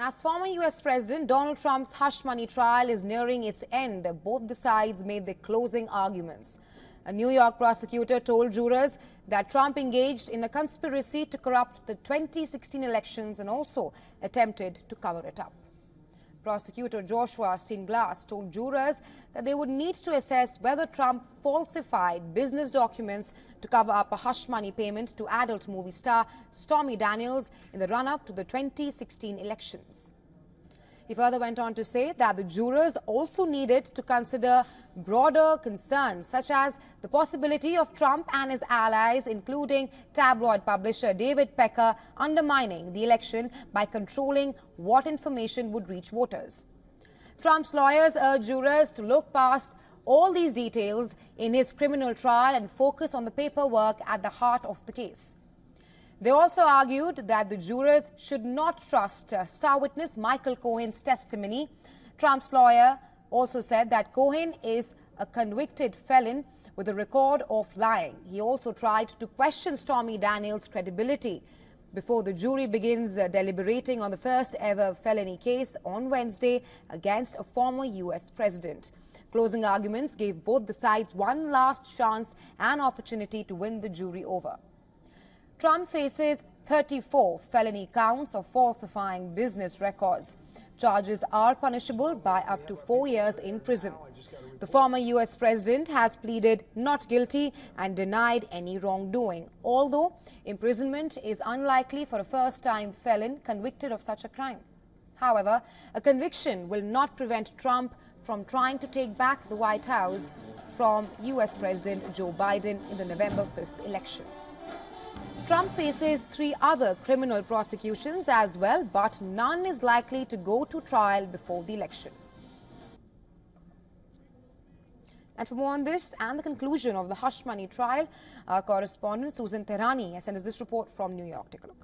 As former U.S. President Donald Trump's hush money trial is nearing its end, both the sides made their closing arguments. A New York prosecutor told jurors that Trump engaged in a conspiracy to corrupt the 2016 elections and also attempted to cover it up. Prosecutor Joshua Steinglass told jurors that they would need to assess whether Trump falsified business documents to cover up a hush money payment to adult movie star Stormy Daniels in the run-up to the 2016 elections. He further went on to say that the jurors also needed to consider broader concerns such as the possibility of Trump and his allies, including tabloid publisher David Pecker, undermining the election by controlling what information would reach voters. Trump's lawyers urged jurors to look past all these details in his criminal trial and focus on the paperwork at the heart of the case. They also argued that the jurors should not trust star witness Michael Cohen's testimony. Trump's lawyer also said that Cohen is a convicted felon with a record of lying. He also tried to question Stormy Daniels' credibility before the jury begins deliberating on the first ever felony case on Wednesday against a former U.S. president. Closing arguments gave both the sides one last chance and opportunity to win the jury over. Trump faces 34 felony counts of falsifying business records. Charges are punishable by up to 4 years in prison. The former U.S. president has pleaded not guilty and denied any wrongdoing, although imprisonment is unlikely for a first-time felon convicted of such a crime. However, a conviction will not prevent Trump from trying to take back the White House from U.S. President Joe Biden in the November 5th election. Trump faces 3 other criminal prosecutions as well, but none is likely to go to trial before the election. And for more on this and the conclusion of the hush money trial, our correspondent Susan Tehrani has sent us this report from New York. Take a look.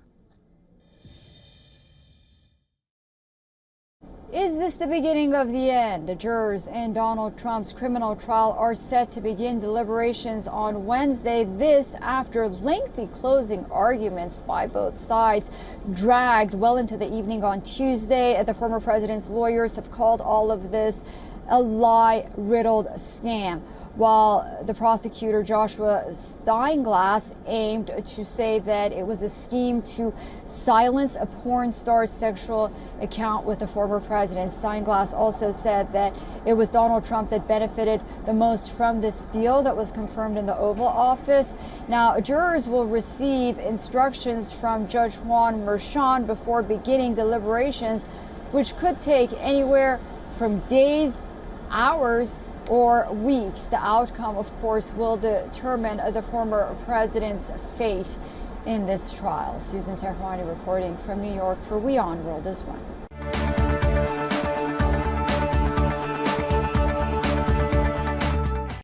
Is this the beginning of the end? The jurors in Donald Trump's criminal trial are set to begin deliberations on Wednesday. This after lengthy closing arguments by both sides dragged well into the evening on Tuesday. The former president's lawyers have called all of this a lie-riddled scam, while the prosecutor Joshua Steinglass aimed to say that it was a scheme to silence a porn star's sexual account with the former president. Steinglass also said that it was Donald Trump that benefited the most from this deal that was confirmed in the Oval Office. Now, jurors will receive instructions from Judge Juan Merchan before beginning deliberations, which could take anywhere from days, hours, or weeks. The outcome, of course, will determine the former president's fate in this trial. Susan Tehrani reporting from New York for WION World as well.